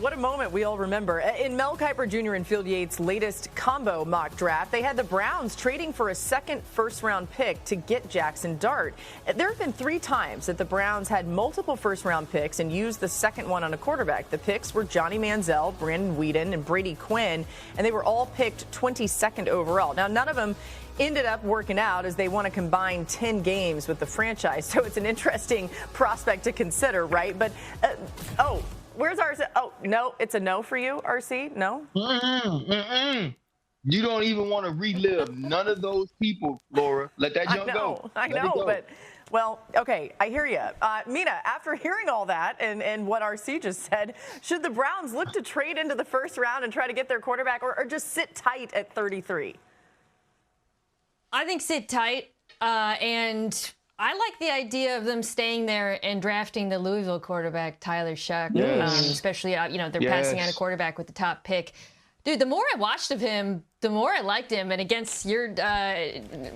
what a moment we all remember. In Mel Kiper Jr. and Field Yates' latest combo mock draft, they had the Browns trading for a second first-round pick to get Jackson Dart. There have been 3 times that the Browns had multiple first-round picks and used the second one on a quarterback. The picks were Johnny Manziel, Brandon Weeden, and Brady Quinn, and they were all picked 22nd overall. Now, none of them ended up working out as they want to combine 10 games with the franchise. So it's an interesting prospect to consider, right? But, where's RC? Oh, no, it's a no for you, RC? No? You don't even want to relive none of those people, Laura. Let that junk go. I know, but, well, okay, I hear you. Mina, after hearing all that and what RC just said, should the Browns look to trade into the first round and try to get their quarterback or just sit tight at 33? I think sit tight, and I like the idea of them staying there and drafting the Louisville quarterback, Tyler Shuck, especially, they're passing out a quarterback with the top pick. Dude, the more I watched of him, the more I liked him. And against your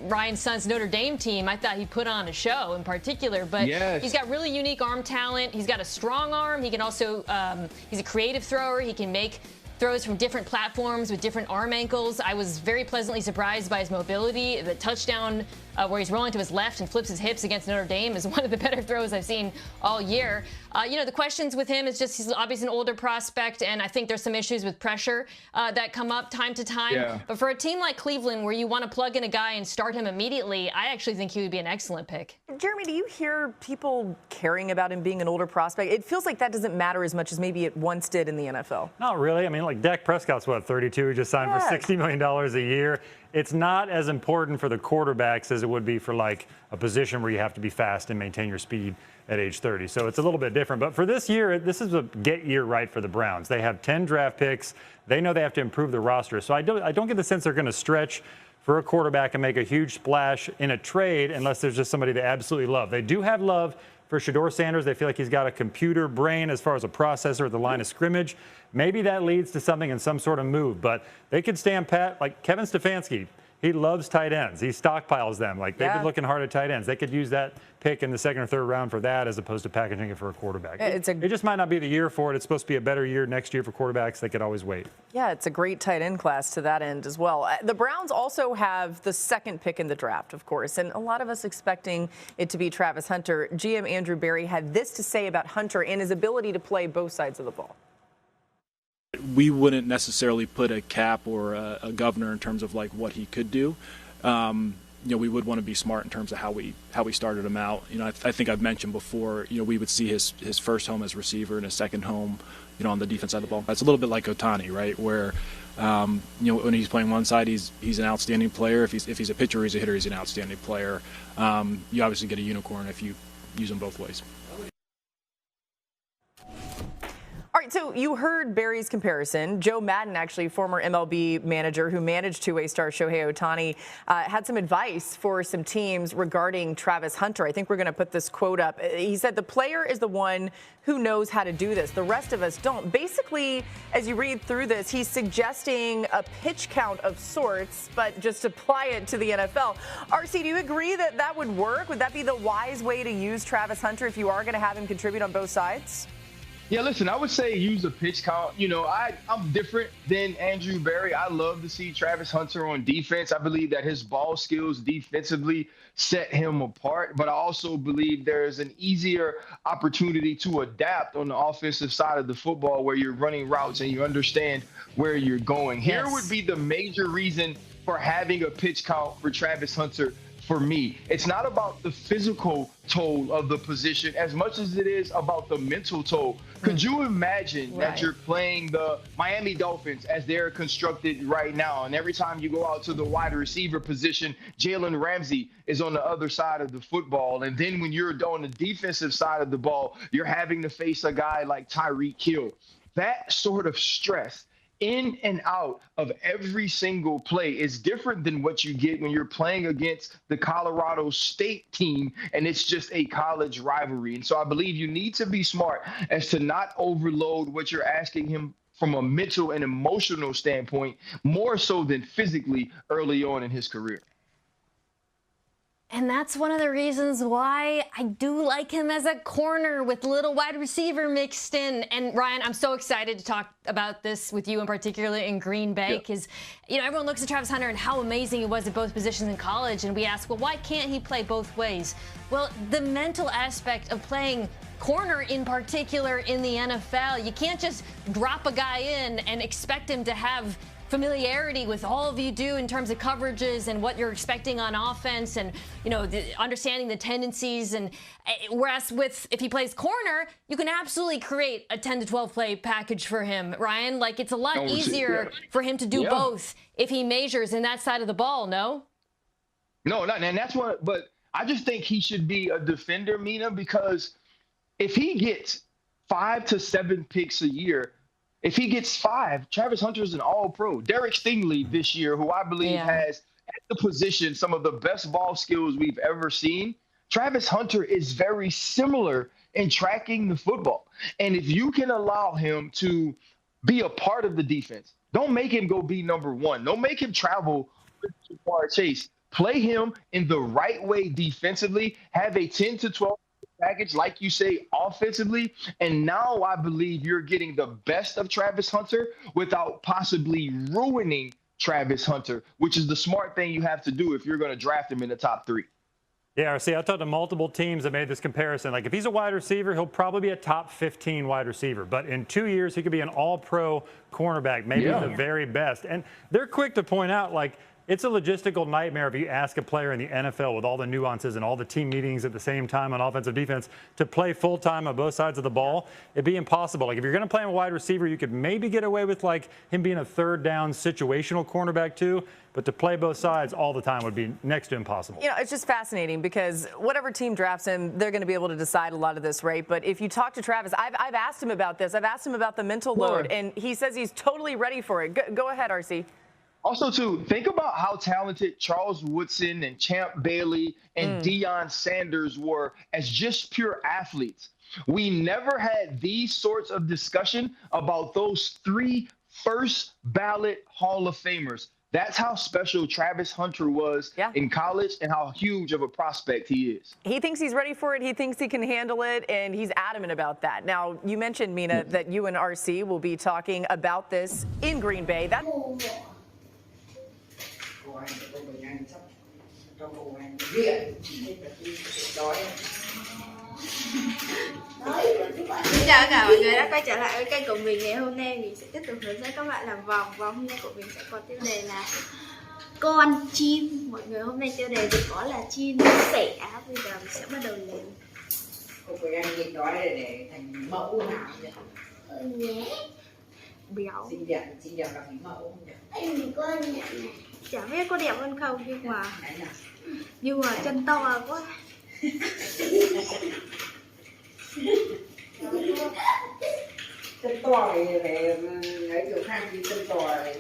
Ryan's son's Notre Dame team, I thought he put on a show in particular. But he's got really unique arm talent. He's got a strong arm. He can also, he's a creative thrower. He can make throws from different platforms with different arm ankles. I was very pleasantly surprised by his mobility. The touchdown where he's rolling to his left and flips his hips against Notre Dame is one of the better throws I've seen all year. The questions with him is just he's obviously an older prospect, and I think there's some issues with pressure that come up time to time. Yeah. But for a team like Cleveland where you want to plug in a guy and start him immediately, I actually think he would be an excellent pick. Jeremy, do you hear people caring about him being an older prospect? It feels like that doesn't matter as much as maybe it once did in the NFL. Not really. I mean, like Dak Prescott's, 32? He just signed for $60 million a year. It's not as important for the quarterbacks as it would be for like a position where you have to be fast and maintain your speed at age 30. So it's a little bit different. But for this year, this is a get year right for the Browns. They have 10 draft picks. They know they have to improve the roster. So I don't get the sense they're going to stretch for a quarterback and make a huge splash in a trade unless there's just somebody they absolutely love. They do have love for Shedeur Sanders. They feel like he's got a computer brain as far as a processor at the line of scrimmage. Maybe that leads to something in some sort of move, but they could stand pat. Like Kevin Stefanski, he loves tight ends. He stockpiles them. Like they've been looking hard at tight ends. They could use that pick in the second or third round for that as opposed to packaging it for a quarterback. It just might not be the year for it. It's supposed to be a better year next year for quarterbacks. They could always wait. Yeah, it's a great tight end class to that end as well. The Browns also have the second pick in the draft, of course, and a lot of us expecting it to be Travis Hunter. GM Andrew Berry had this to say about Hunter and his ability to play both sides of the ball. We wouldn't necessarily put a cap or a governor in terms of like what he could do. We would want to be smart in terms of how we started him out. I think I've mentioned before, we would see his first home as receiver and his second home, on the defense side of the ball. That's a little bit like Ohtani, right? Where, when he's playing one side, he's an outstanding player. If he's a pitcher, he's a hitter, he's an outstanding player. You obviously get a unicorn if you use them both ways. All right, so you heard Barry's comparison. Joe Madden, actually, former MLB manager who managed two-way star Shohei Ohtani, had some advice for some teams regarding Travis Hunter. I think we're going to put this quote up. He said, "The player is the one who knows how to do this. The rest of us don't." Basically, as you read through this, he's suggesting a pitch count of sorts, but just apply it to the NFL. RC, do you agree that that would work? Would that be the wise way to use Travis Hunter if you are going to have him contribute on both sides? Yeah, listen, I would say use a pitch count. I'm different than Andrew Berry. I love to see Travis Hunter on defense. I believe that his ball skills defensively set him apart, but I also believe there's an easier opportunity to adapt on the offensive side of the football where you're running routes and you understand where you're going. Here would be the major reason for having a pitch count for Travis Hunter. For me, it's not about the physical toll of the position as much as it is about the mental toll. Could you imagine that you're playing the Miami Dolphins as they're constructed right now, and every time you go out to the wide receiver position, Jalen Ramsey is on the other side of the football, and then when you're on the defensive side of the ball, you're having to face a guy like Tyreek Hill. That sort of stress in and out of every single play is different than what you get when you're playing against the Colorado State team and it's just a college rivalry. And so I believe you need to be smart as to not overload what you're asking him from a mental and emotional standpoint, more so than physically early on in his career. And that's one of the reasons why I do like him as a corner with little wide receiver mixed in. And Ryan, I'm so excited to talk about this with you, in particular in Green Bay, because everyone looks at Travis Hunter and how amazing he was at both positions in college, and we ask, well, why can't he play both ways? Well, the mental aspect of playing corner in particular in the NFL, you can't just drop a guy in and expect him to have familiarity with all of you do in terms of coverages and what you're expecting on offense, and understanding the tendencies. And whereas if he plays corner, you can absolutely create a 10 to 12 play package for him, Ryan. Like, it's a lot easier for him to do both if he measures in that side of the ball. No, and that's what. But I just think he should be a defender, Mina, because if he gets 5 to 7 picks a year. If he gets 5, Travis Hunter is an all-pro. Derek Stingley this year, who I believe has at the position some of the best ball skills we've ever seen. Travis Hunter is very similar in tracking the football. And if you can allow him to be a part of the defense, don't make him go be number 1. Don't make him travel with Jamar Chase. Play him in the right way defensively. Have a 10 to 12 package, like you say, offensively, and now I believe you're getting the best of Travis Hunter without possibly ruining Travis Hunter, which is the smart thing you have to do if you're going to draft him in the top 3. Yeah, see, I talked to multiple teams that made this comparison. Like, if he's a wide receiver, he'll probably be a top 15 wide receiver. But in 2 years, he could be an all-pro cornerback, maybe the very best. And they're quick to point out, like, it's a logistical nightmare if you ask a player in the NFL with all the nuances and all the team meetings at the same time on offensive defense to play full-time on both sides of the ball. It'd be impossible. Like, if you're going to play him a wide receiver, you could maybe get away with, like, him being a third down situational cornerback too. But to play both sides all the time would be next to impossible. It's just fascinating because whatever team drafts him, they're going to be able to decide a lot of this, right? But if you talk to Travis, I've asked him about this. I've asked him about the mental load, and he says he's totally ready for it. Go ahead, RC. Also, too, think about how talented Charles Woodson and Champ Bailey and Deion Sanders were as just pure athletes. We never had these sorts of discussion about those 3 first ballot Hall of Famers. That's how special Travis Hunter was in college and how huge of a prospect he is. He thinks he's ready for it. He thinks he can handle it, and he's adamant about that. Now, you mentioned, Mina, that you and RC will be talking about this in Green Bay. Xin chào tất cả mọi người đã quay trở lại với kênh của mình. Ngày hôm nay mình sẽ tiếp tục hướng dẫn các bạn làm vòng, và hôm nay của mình sẽ có tiêu đề là con chim. Mọi người, hôm nay tiêu đề thì có là chim sẻ. Bây giờ mình sẽ bắt đầu làm. Cô phải ăn nhịn đói để thành mẫu nào nhỉ? Nhé. Béo. Xinh đẹp là thành mẫu không nhỉ? Anh con này. Chả biết có đẹp hơn không, nhưng mà chân to quá. Chân to thì phải lấy kiểu khác đi, chân to này.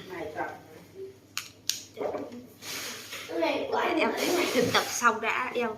Này tập. Em phải thực tập xong đã em.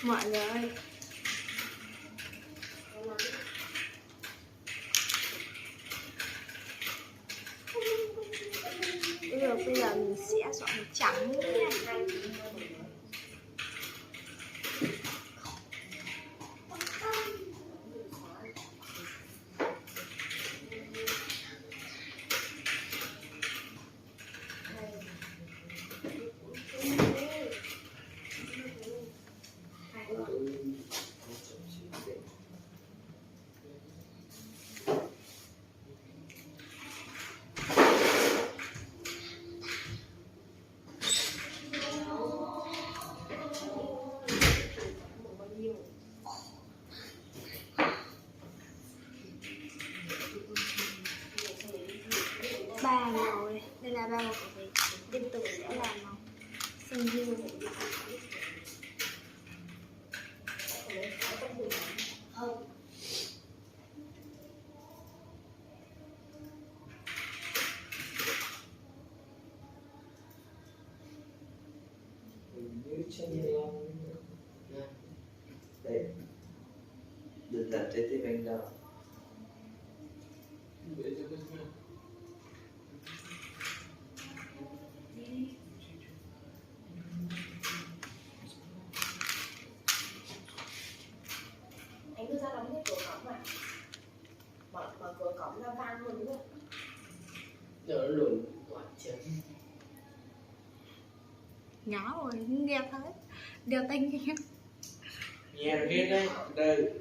Mọi người ơi, bây giờ mình sẽ chọn trắng. ra đâu của mình tiếp tục sẽ làm sinh viên. Đây, được đặt trái tim anh đâu? Anh cứ ra đóng cái cửa cổng mà mở cửa cổng ra vang luôn đúng không? Giờ nó lùn toàn chân. Nhỏ rồi, nghe thấy đeo tai nghe. Nghe được hết đấy. Đây,